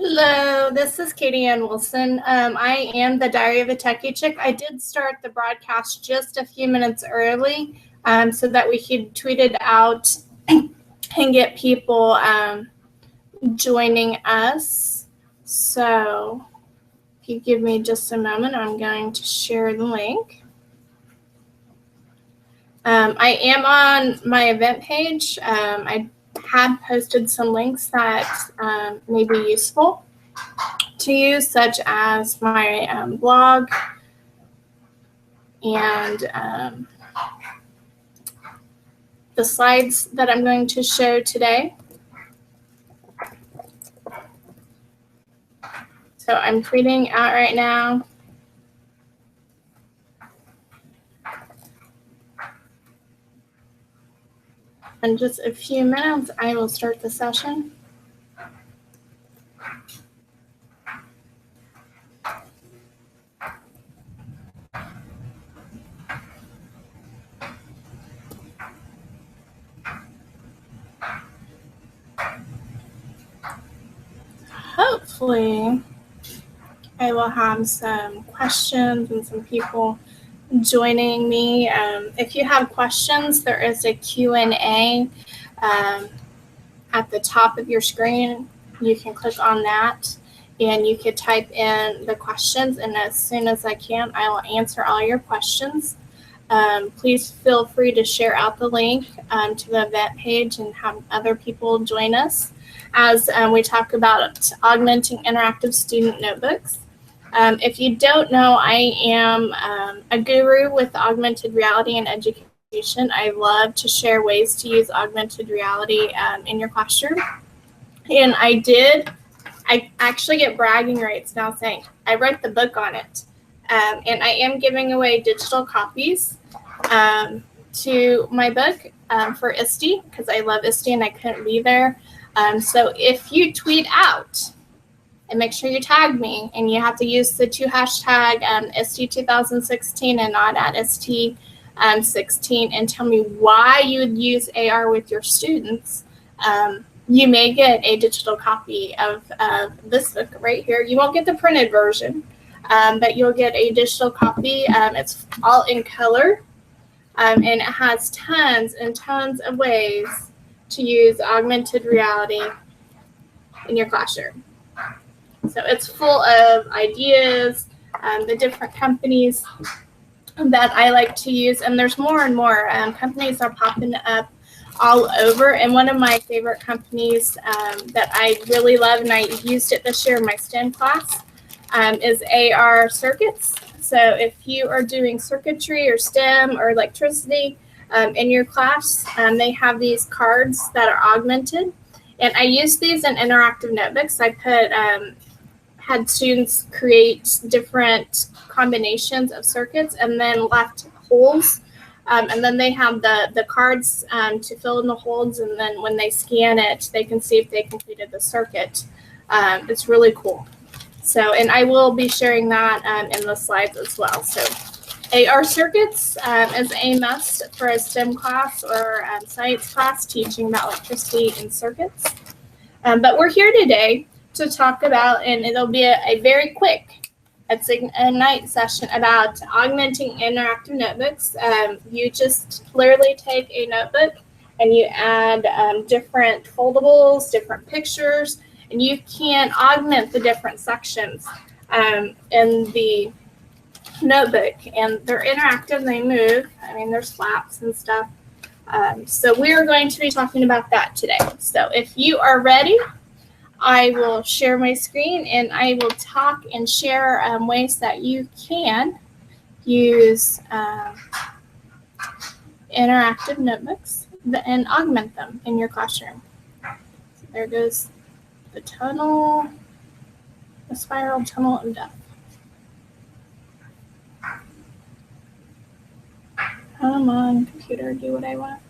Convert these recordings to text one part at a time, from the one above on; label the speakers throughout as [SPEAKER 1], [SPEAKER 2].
[SPEAKER 1] Hello, this is Katie Ann Wilson. I am the Diary of a Techie Chick. I did start the broadcast just a few minutes early so that we could tweet it out and get people joining us. So if you give me just a moment, I'm going to share the link. I am on my event page. I had posted some links that may be useful to you, such as my blog and the slides that I'm going to show today. So I'm tweeting out right now. In just a few minutes, I will start the session. Hopefully, I will have some questions and some people joining me. If you have questions, there is a Q&A at the top of your screen. You can click on that and you could type in the questions, and as soon as I can, I will answer all your questions. Please feel free to share out the link to the event page and have other people join us as we talk about augmenting interactive student notebooks. If you don't know, I am a guru with augmented reality and education. I love to share ways to use augmented reality in your classroom. And I actually get bragging rights now saying I wrote the book on it. And I am giving away digital copies to my book for ISTE because I love ISTE and I couldn't be there. So if you tweet out, and make sure you tag me, and you have to use the hashtag ISTE 2016 and not at ISTE 16, and tell me why you would use AR with your students. You may get a digital copy of this book right here. You won't get the printed version, but you'll get a digital copy. It's all in color, and it has tons and tons of ways to use augmented reality in your classroom. So it's full of ideas, the different companies that I like to use, and there's more and more companies are popping up all over. And one of my favorite companies that I really love, and I used it this year in my STEM class, is AR Circuits. So if you are doing circuitry or STEM or electricity in your class, they have these cards that are augmented. And I use these in interactive notebooks. I had students create different combinations of circuits and then left holes. And then they have the cards to fill in the holes. And then when they scan it, they can see if they completed the circuit. It's really cool. So, and I will be sharing that in the slides as well. So AR Circuits is a must for a STEM class or science class teaching about electricity and circuits. But we're here today to talk about, and it'll be a very quick, it's a night session about augmenting interactive notebooks. You just literally take a notebook and you add different foldables, different pictures, and you can augment the different sections in the notebook. And they're interactive, they move. I mean, there's flaps and stuff. So we're going to be talking about that today. So if you are ready, I will share my screen and I will talk and share ways that you can use interactive notebooks and augment them in your classroom. So there goes the tunnel, the spiral tunnel of death. Come on, computer, do what I want.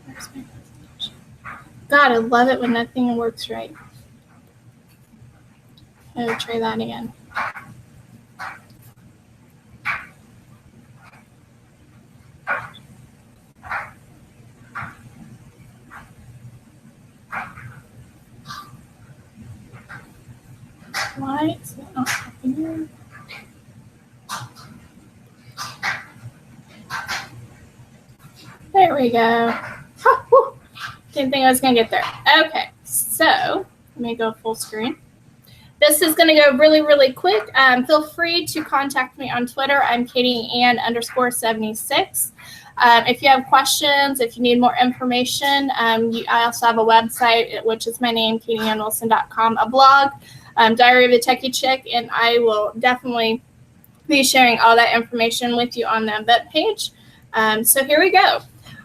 [SPEAKER 1] Where's my presentation? God, I love it when that thing works right. I'll try that again. Why is it not happening? There we go. Oh, didn't think I was going to get there. Okay, so let me go full screen. This is going to go really, really quick. Feel free to contact me on Twitter. I'm KatieAnn_76. If you have questions, if you need more information, I also have a website, which is my name, KatieAnnWilson.com, a blog, Diary of a Techie Chick, and I will definitely be sharing all that information with you on the web page. So here we go.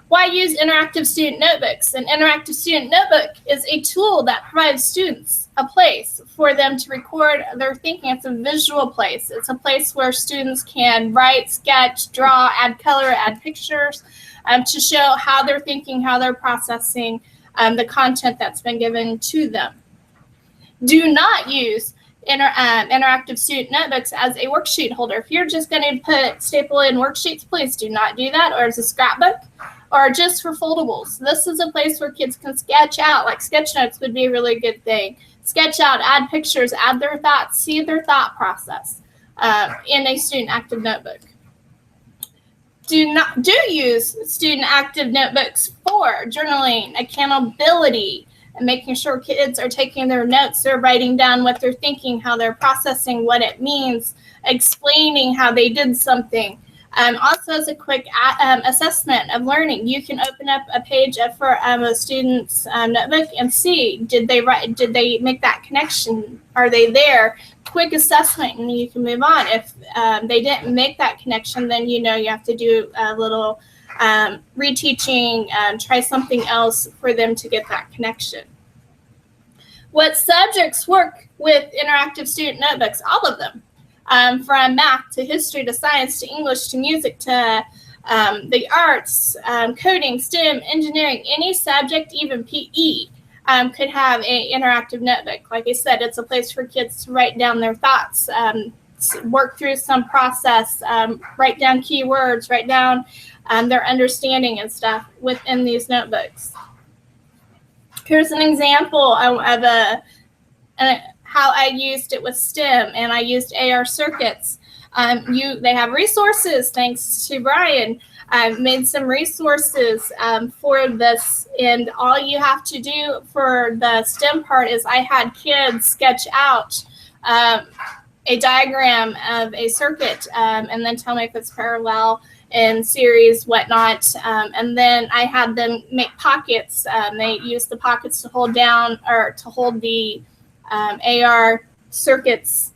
[SPEAKER 1] Why use interactive student notebooks? An interactive student notebook is a tool that provides students a place for them to record their thinking. It's a visual place. It's a place where students can write, sketch, draw, add color, add pictures to show how they're thinking, how they're processing the content that's been given to them. Do not use interactive student notebooks as a worksheet holder. If you're just going to staple in worksheets, please do not do that, or as a scrapbook, or just for foldables. This is a place where kids can sketch out, like sketch notes would be a really good thing. Sketch out, add pictures, add their thoughts, see their thought process in a student active notebook. Do use student active notebooks for journaling, accountability, and making sure kids are taking their notes, they're writing down what they're thinking, how they're processing, what it means, explaining how they did something. Also, as a quick assessment of learning, you can open up a page for a student's notebook and see, did they make that connection? Are they there? Quick assessment, and you can move on. If they didn't make that connection, then you have to do a little reteaching, try something else for them to get that connection. What subjects work with interactive student notebooks? All of them. From math to history to science to English to music to the arts, coding, STEM, engineering, any subject, even PE, could have an interactive notebook. Like I said, it's a place for kids to write down their thoughts, work through some process, write down keywords, write down their understanding and stuff within these notebooks. Here's an example of how I used it with STEM, and I used AR circuits. They have resources, thanks to Brian. I've made some resources for this, and all you have to do for the STEM part is I had kids sketch out a diagram of a circuit and then tell me if it's parallel, in series, whatnot, and then I had them make pockets. They used the pockets to hold down or to hold the AR circuits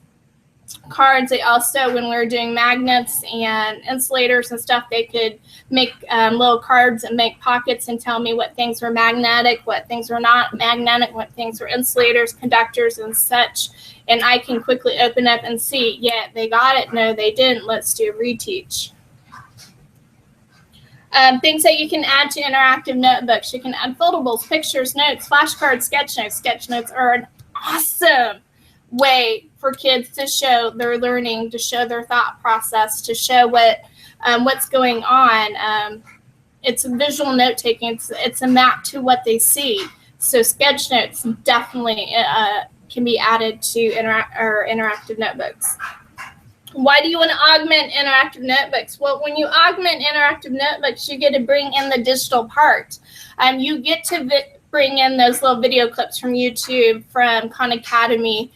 [SPEAKER 1] cards. They also, when we were doing magnets and insulators and stuff, they could make little cards and make pockets and tell me what things were magnetic, what things were not magnetic, what things were insulators, conductors, and such. And I can quickly open up and see, yeah, they got it. No, they didn't. Let's do a reteach. Things that you can add to interactive notebooks. You can add foldables, pictures, notes, flashcards, sketch notes. Sketch notes are an awesome way for kids to show their learning, to show their thought process, to show what's going on. It's a visual note taking. It's a map to what they see. So sketch notes definitely can be added to interactive notebooks. Why do you want to augment interactive notebooks? Well, when you augment interactive notebooks, you get to bring in the digital part. You get to bring in those little video clips from YouTube, from Khan Academy.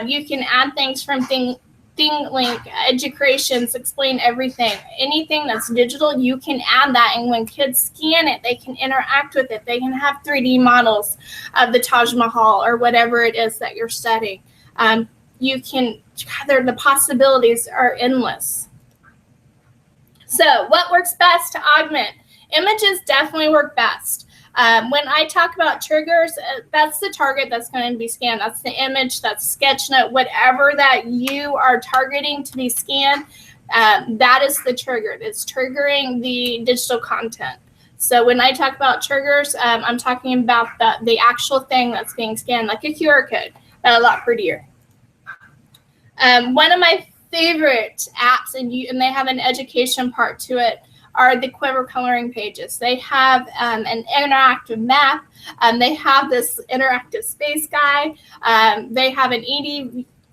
[SPEAKER 1] You can add things from ThinkLink, Educations, Explain Everything. Anything that's digital, you can add that. And when kids scan it, they can interact with it. They can have 3D models of the Taj Mahal or whatever it is that you're studying. The possibilities are endless. So what works best to augment? Images definitely work best. When I talk about triggers, that's the target that's going to be scanned. That's the image, that's sketch note, whatever that you are targeting to be scanned, that is the trigger. It's triggering the digital content. So when I talk about triggers, I'm talking about the actual thing that's being scanned, like a QR code, but a lot prettier. One of my favorite apps, and they have an education part to it, are the Quiver coloring pages. They have an interactive map. They have this interactive space guy. They have an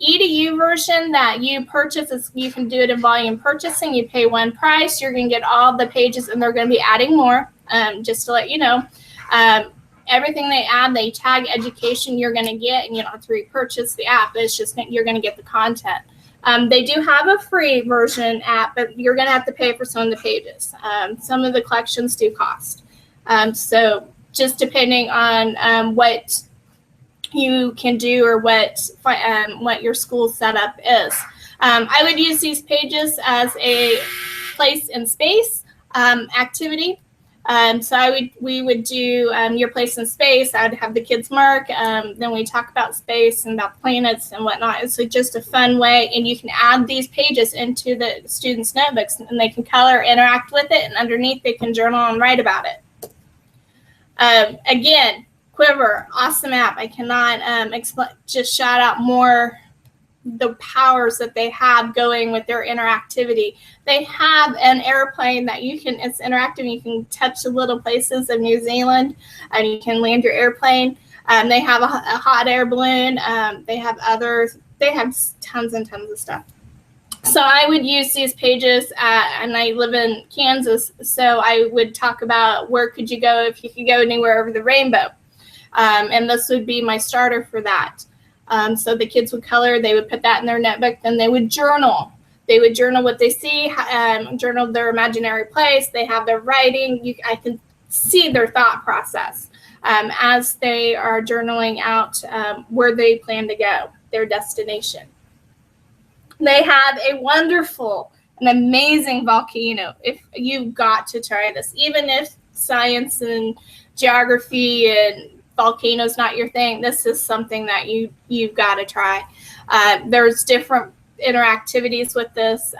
[SPEAKER 1] EDU version that you purchase is you can do it in volume purchasing. You pay one price. You're going to get all the pages, and they're going to be adding more. Just to let you know, everything they add, they tag education. You're going to get, and you don't have to repurchase the app. It's just you're going to get the content. They do have a free version app, but you're going to have to pay for some of the pages. Some of the collections do cost. So just depending on what you can do or what your school setup is. I would use these pages as a place and space activity. So we would do your place in space. I would have the kids mark. Then we talk about space and about planets and whatnot. It's just a fun way, and you can add these pages into the students' notebooks, and they can color, interact with it, and underneath they can journal and write about it. Again, Quiver, awesome app. I cannot just shout out more the powers that they have going with their interactivity. They have an airplane that it's interactive. You can touch the little places of New Zealand and you can land your airplane. They have a hot air balloon. They have others. They have tons and tons of stuff. So I would use these pages, and I live in Kansas, so I would talk about where could you go if you could go anywhere over the rainbow. And this would be my starter for that. So the kids would color, they would put that in their notebook, then they would journal. They would journal what they see, journal their imaginary place. They have their writing. I can see their thought process as they are journaling out where they plan to go, their destination. They have a wonderful and amazing volcano. If you've got to try this, even if science and geography and volcanoes not your thing, this is something that you've got to try. There's different interactivities with this.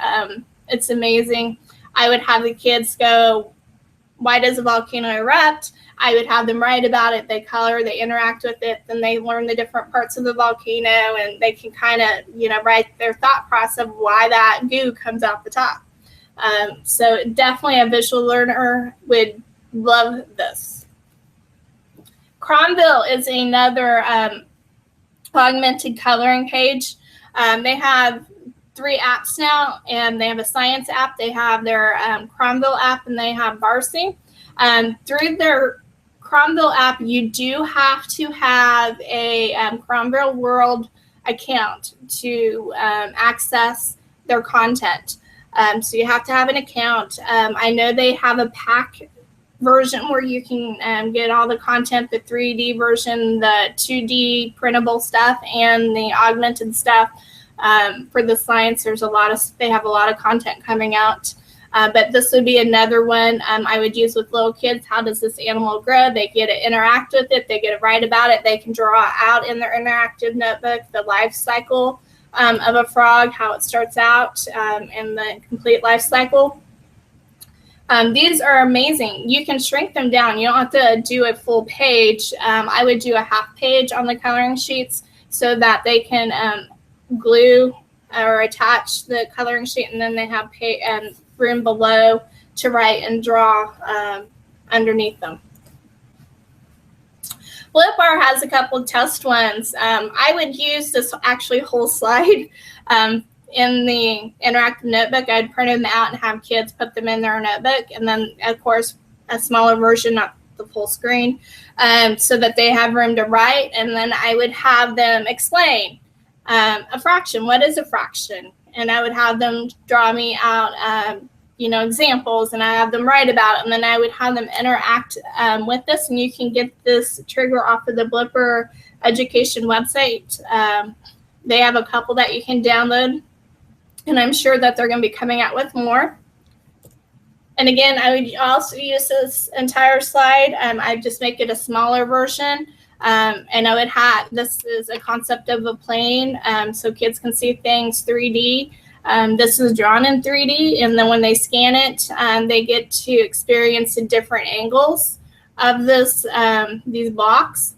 [SPEAKER 1] It's amazing. I would have the kids go, why does a volcano erupt? I would have them write about it. They color, they interact with it, then they learn the different parts of the volcano, and they can kind of, write their thought process of why that goo comes out the top. So definitely a visual learner would love this. Cromville is another augmented coloring page. They have 3 apps now, and they have a science app. They have their Cromville app, and they have Varsity. Through their Cromville app, you do have to have a Cromville World account to access their content. So you have to have an account. I know they have a pack version where you can get all the content, the 3D version, the 2D printable stuff, and the augmented stuff. For the science, they have a lot of content coming out. But this would be another one I would use with little kids. How does this animal grow? They get to interact with it. They get to write about it. They can draw out in their interactive notebook the life cycle of a frog, how it starts out, and the complete life cycle. These are amazing. You can shrink them down. You don't have to do a full page. I would do a half page on the coloring sheets so that they can glue or attach the coloring sheet, and then they have room below to write and draw underneath them. Flipbar has a couple of test ones. I would use this actually whole slide in the interactive notebook. I'd print them out and have kids put them in their notebook, and then of course a smaller version, not the full screen, so that they have room to write. And then I would have them explain a fraction. What is a fraction? And I would have them draw me out, examples, and I have them write about it. And then I would have them interact with this. And you can get this trigger off of the Blipper Education website. They have a couple that you can download, and I'm sure that they're going to be coming out with more. And again, I would also use this entire slide. I'd just make it a smaller version. And I would have, this is a concept of a plane, so kids can see things 3D. This is drawn in 3D, and then when they scan it, they get to experience the different angles of these blocks.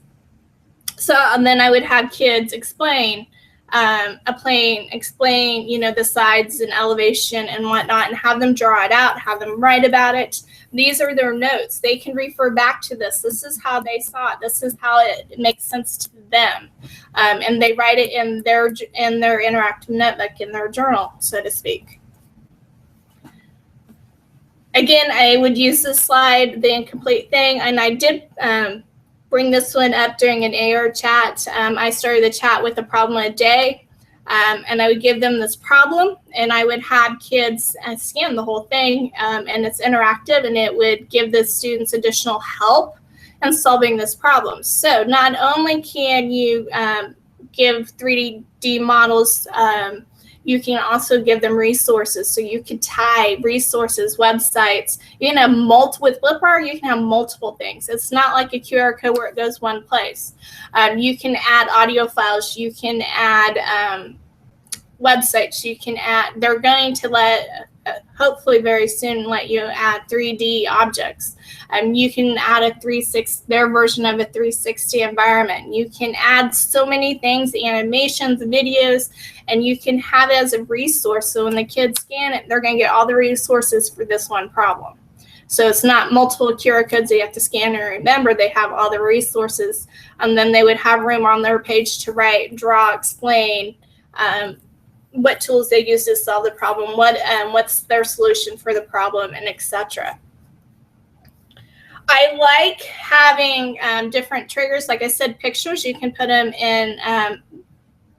[SPEAKER 1] So, and then I would have kids explain a plane, explain, the sides and elevation and whatnot, and have them draw it out, have them write about it. These are their notes. They can refer back to this. This is how they saw it. This is how it makes sense to them. And they write it in their interactive notebook, in their journal, so to speak. Again, I would use this slide, the incomplete thing, and I did bring this one up during an AR chat. I started the chat with a problem a day, and I would give them this problem, and I would have kids scan the whole thing, and it's interactive, and it would give the students additional help in solving this problem. So not only can you give 3D models, you can also give them resources. So you could tie resources, websites. You can have with Flipart, you can have multiple things. It's not like a QR code where it goes one place. You can add audio files. You can add websites. You can add, they're going to hopefully very soon let you add 3D objects. You can add their version of a 360 environment. You can add so many things, animations, videos, and you can have it as a resource. So when the kids scan it, they're going to get all the resources for this one problem. So it's not multiple QR codes they have to scan and remember. They have all the resources, and then they would have room on their page to write, draw, explain, what tools they use to solve the problem, what's their solution for the problem, and etc. I like having different triggers. Like I said, pictures, you can put them in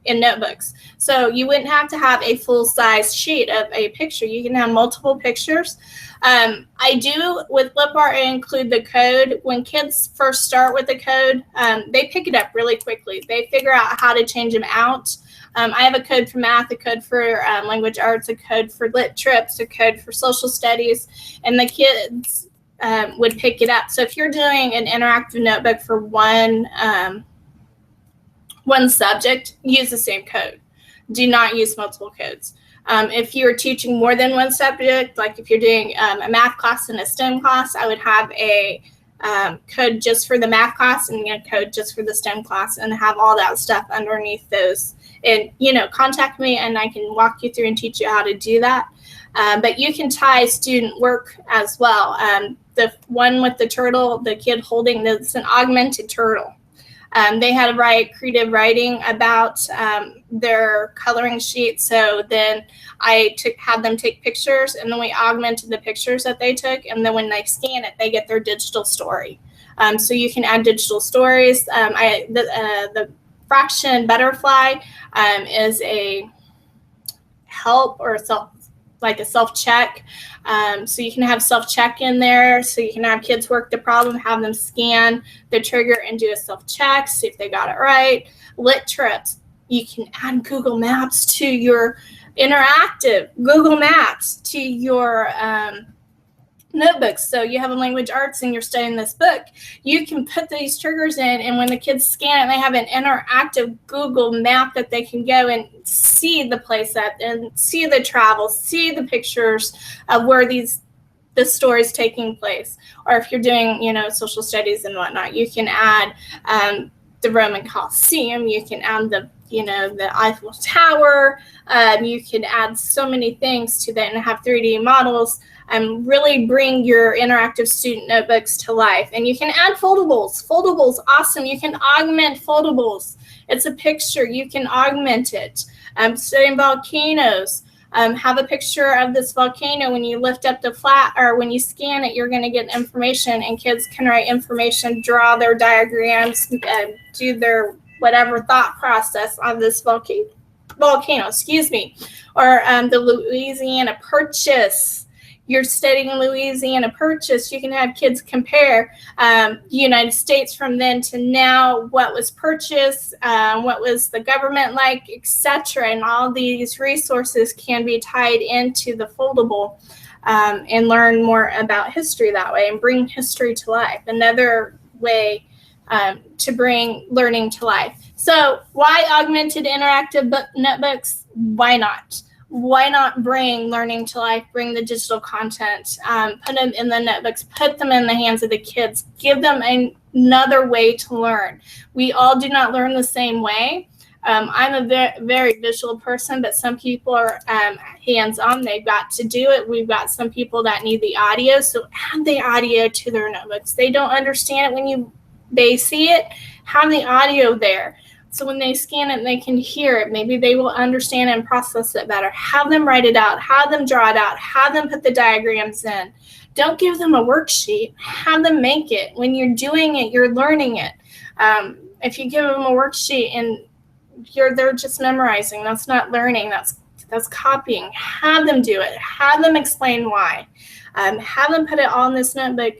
[SPEAKER 1] notebooks. So you wouldn't have to have a full-size sheet of a picture. You can have multiple pictures. I do, with Flipart, I include the code. When kids first start with the code, they pick it up really quickly. They figure out how to change them out. I have a code for math, a code for language arts, a code for lit trips, a code for social studies, and the kids would pick it up. So if you're doing an interactive notebook for one subject, use the same code. Do not use multiple codes. If you're teaching more than one subject, like if you're doing a math class and a STEM class, I would have a code just for the math class and a code just for the STEM class, and have all that stuff underneath those. And, contact me and I can walk you through and teach you how to do that. But you can tie student work as well. The one with the turtle, the kid holding it's an augmented turtle. They had to write creative writing about their coloring sheet. So then I had them take pictures, and then we augmented the pictures that they took. And then when they scan it, they get their digital story. So you can add digital stories. The fraction butterfly is a help or a self-check. So you can have self-check in there. So you can have kids work the problem, have them scan the trigger and do a self-check, see if they got it right. Lit trips. You can add Google Maps to your interactive, Google Maps to your notebooks. So you have a language arts and you're studying this book, you can put these triggers in, and when the kids scan it, they have an interactive Google map that they can go and see the place at, and see the travel, see the pictures of where the story's taking place. Or if you're doing, social studies and whatnot, you can add the Roman Colosseum, you can add the Eiffel Tower, you can add so many things to that and have 3D models. Really bring your interactive student notebooks to life. And you can add foldables. Foldables, awesome. You can augment foldables. It's a picture. You can augment it. Studying volcanoes. Have a picture of this volcano. When you lift up the flat, or when you scan it, you're going to get information, and kids can write information, draw their diagrams, do their whatever thought process on this volcano, or the Louisiana Purchase. You're studying Louisiana Purchase, you can have kids compare the United States from then to now, what was purchased, what was the government like, etc. And all these resources can be tied into the foldable, and learn more about history that way and bring history to life. Another way to bring learning to life. So why augmented interactive notebooks? Why not? Why not bring learning to life, bring the digital content, put them in the notebooks, put them in the hands of the kids, give them another way to learn. We all do not learn the same way. I'm a very visual person, but some people are hands-on. They've got to do it. We've got some people that need the audio, so add the audio to their notebooks. They don't understand it when they see it. Have the audio there. So when they scan it, they can hear it. Maybe they will understand and process it better. Have them write it out. Have them draw it out. Have them put the diagrams in. Don't give them a worksheet. Have them make it. When you're doing it, you're learning it. If you give them a worksheet and they're just memorizing, that's not learning. That's copying. Have them do it. Have them explain why. Have them put it all in this notebook.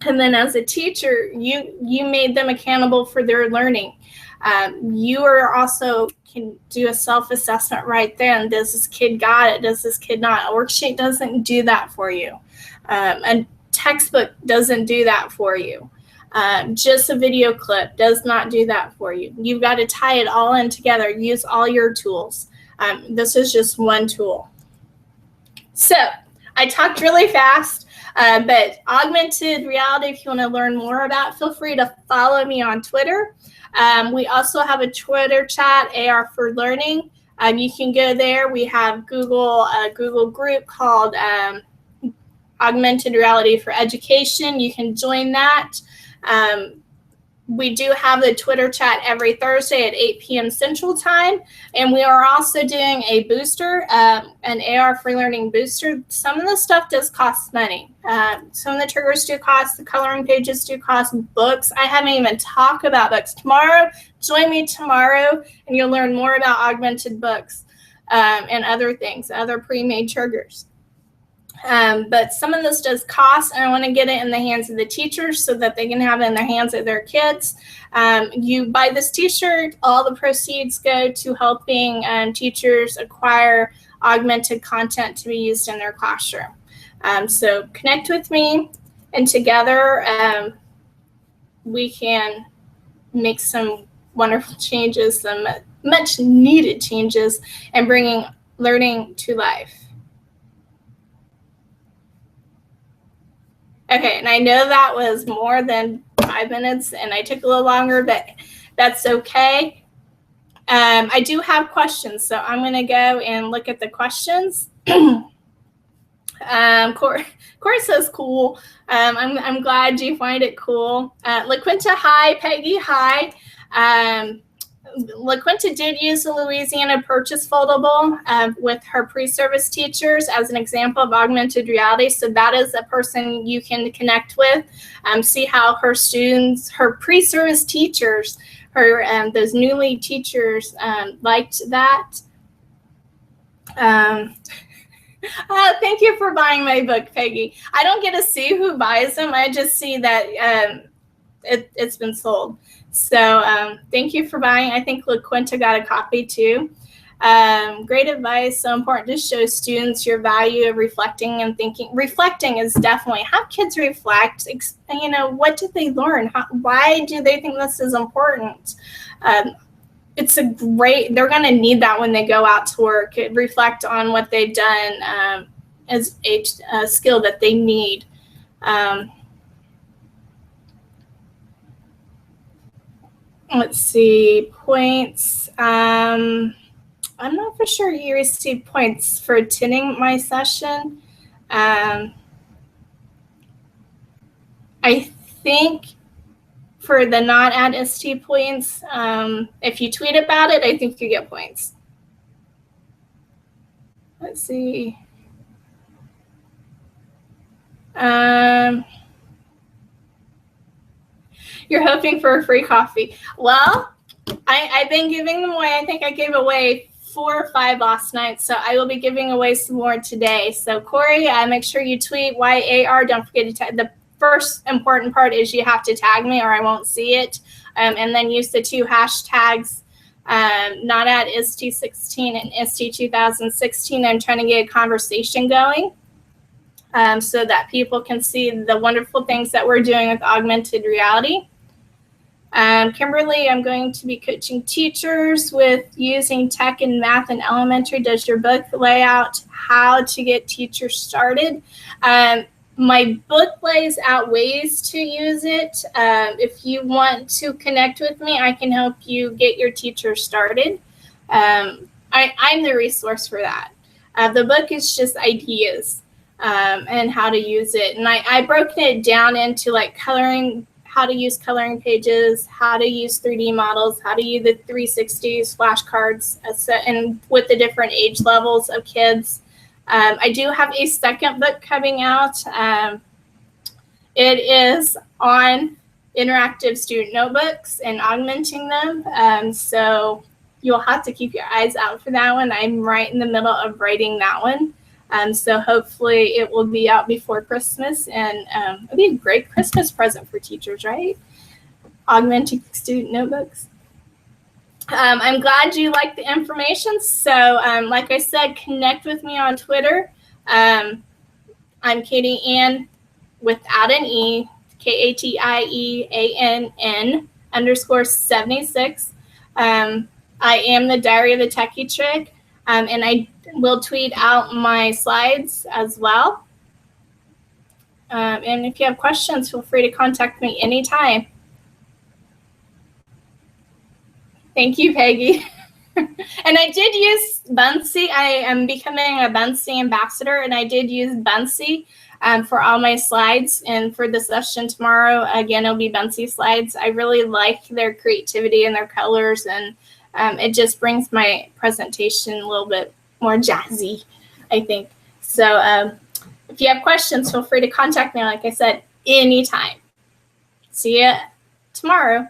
[SPEAKER 1] And then as a teacher, you made them accountable for their learning. You are also can do a self-assessment right then. Does this kid got it? Does this kid not? A worksheet doesn't do that for you. A textbook doesn't do that for you. Just a video clip does not do that for you. You've got to tie it all in together. Use all your tools. This is just one tool. So I talked really fast. But augmented reality, if you want to learn more about, feel free to follow me on Twitter. We also have a Twitter chat, AR for Learning. You can go there. We have a Google group called Augmented Reality for Education. You can join that. We do have the Twitter chat every Thursday at 8 p.m. Central Time. And we are also doing a booster, an AR for Learning booster. Some of the stuff does cost money. Some of the triggers do cost. The coloring pages do cost. Books, I haven't even talked about books. Tomorrow, join me tomorrow, and you'll learn more about augmented books and other things, other pre-made triggers. But some of this does cost, and I want to get it in the hands of the teachers so that they can have it in the hands of their kids. You buy this t-shirt, all the proceeds go to helping teachers acquire augmented content to be used in their classroom. So connect with me, and together we can make some wonderful changes, some much needed changes, and bringing learning to life. Okay, and I know that was more than 5 minutes, and I took a little longer, but that's okay. I do have questions, so I'm going to go and look at the questions. Corey says cool. I'm glad you find it cool. LaQuinta, hi. Peggy, hi. LaQuinta did use the Louisiana Purchase Foldable with her pre-service teachers as an example of augmented reality. So that is a person you can connect with, see how her students, her pre-service teachers, those newly teachers liked that. Thank you for buying my book, Peggy. I don't get to see who buys them. I just see that it's been sold. So thank you for buying. I think LaQuinta got a copy too. Great advice. So important to show students your value of reflecting and thinking. Reflecting is definitely, have kids reflect. What did they learn? Why do they think this is important? It's they're going to need that when they go out to work. Reflect on what they've done as a skill that they need. Let's see, points. I'm not for sure you received points for attending my session. I think for the not at ISTE points, if you tweet about it, I think you get points. Let's see. You're hoping for a free coffee. Well, I've been giving them away. I think I gave away 4 or 5 last night, so I will be giving away some more today. So Corey, make sure you tweet YAR. Don't forget to tag. The first important part is you have to tag me or I won't see it. And then use the 2 hashtags, not at ISTE 16 and ISTE 2016. I'm trying to get a conversation going so that people can see the wonderful things that we're doing with augmented reality. Kimberly, I'm going to be coaching teachers with using tech and math in elementary. Does your book lay out how to get teachers started? My book lays out ways to use it. If you want to connect with me, I can help you get your teacher started. I'm the resource for that. The book is just ideas and how to use it. And I broken it down into like coloring, how to use coloring pages, how to use 3D models, how to use the 360s, flashcards, and with the different age levels of kids. I do have a second book coming out. It is on interactive student notebooks and augmenting them. So you'll have to keep your eyes out for that one. I'm right in the middle of writing that one. So hopefully it will be out before Christmas, and it'll be a great Christmas present for teachers, right? Augmenting student notebooks. I'm glad you liked the information. So like I said, connect with me on Twitter. I'm Katie Ann without an E, KATIEANN_76. I am the Diary of the Techie Trick, and I will tweet out my slides as well. And if you have questions, feel free to contact me anytime. Thank you, Peggy. And I did use Bunsy. I am becoming a Bunsy ambassador, and I did use Bunsy for all my slides. And for the session tomorrow, again, it'll be Bunsy slides. I really like their creativity and their colors, and it just brings my presentation a little bit more jazzy, I think. So if you have questions, feel free to contact me, like I said, anytime. See you tomorrow.